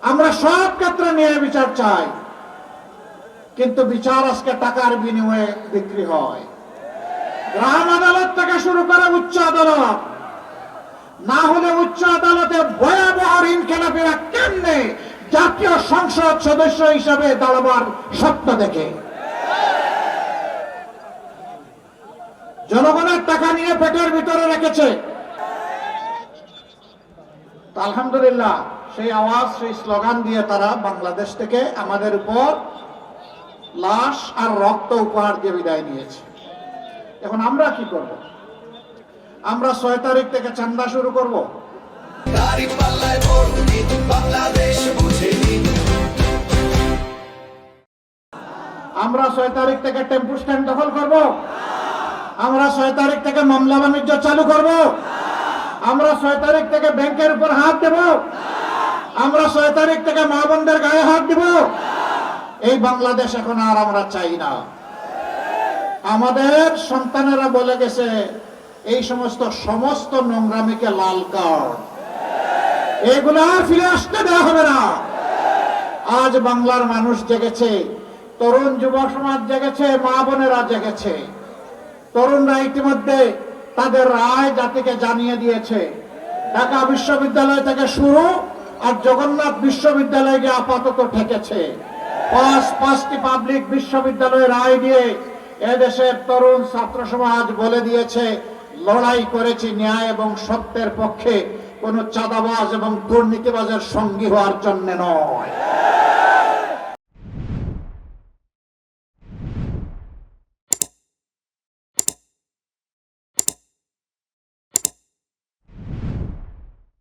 আমরা সব ক্ষেত্রে ন্যায় বিচার চাই, কিন্তু বিচার আজকে টাকার বিনিময়ে বিক্রি হয়। গ্রাম আদালত থেকে শুরু করে উচ্চ আদালত, না হলে উচ্চ আদালতে ভয়াবহ ঋণ খেলাপিরা কেমনে জাতীয় সংসদ সদস্য হিসাবে দাঁড়াবার স্বপ্ন দেখে? জনগণের টাকা নিয়ে পেটের ভিতরে রেখেছে। আলহামদুলিল্লাহ, সেই আওয়াজ, সেই স্লোগান দিয়ে তারা বাংলাদেশ থেকে আমাদের উপর লাশ আর রক্ত উপহার দিয়ে বিদায় নিয়েছে। এখন আমরা কি করব? আমরা 6 তারিখ থেকে চাঁদা শুরু করব। আমরা 6 তারিখ থেকে টেম্পু স্ট্যান্ড দখল করব। আমরা 6 তারিখ থেকে মামলা বাণিজ্য চালু করব। আমরা 6 তারিখ থেকে ব্যাংকের উপর হাত দেব। আমরা 6 তারিখ থেকে মা বোনদের গায়ে হাত দেব। এই বাংলাদেশ এখন আর আমরা চাই না। আমাদের সন্তানেরা বলে গেছে এই সমস্ত নোংরামিকে লাল কার্ড, এগুলো আর ফিরে আসতে দেওয়া হবে না। আজ বাংলার মানুষ জেগেছে, তরুণ যুব সমাজ জেগেছে, মা বোনেরা জেগেছে। তরুণরা ইতিমধ্যে তাদের রায় জাতিকে জানিয়ে দিয়েছে। ঢাকা বিশ্ববিদ্যালয় থেকে শুরু আর জগন্নাথ বিশ্ববিদ্যালয়ে গিয়ে আপাতত ঠেকেছে। 5টি পাবলিক বিশ্ববিদ্যালয়ে রায় দিয়ে এদেশের তরুণ ছাত্র সমাজ বলে দিয়েছে, লড়াই করেছি ন্যায় এবং সত্যের পক্ষে, কোন চাঁদাবাজ এবং দুর্নীতিবাজের সঙ্গী হওয়ার জন্য নয়।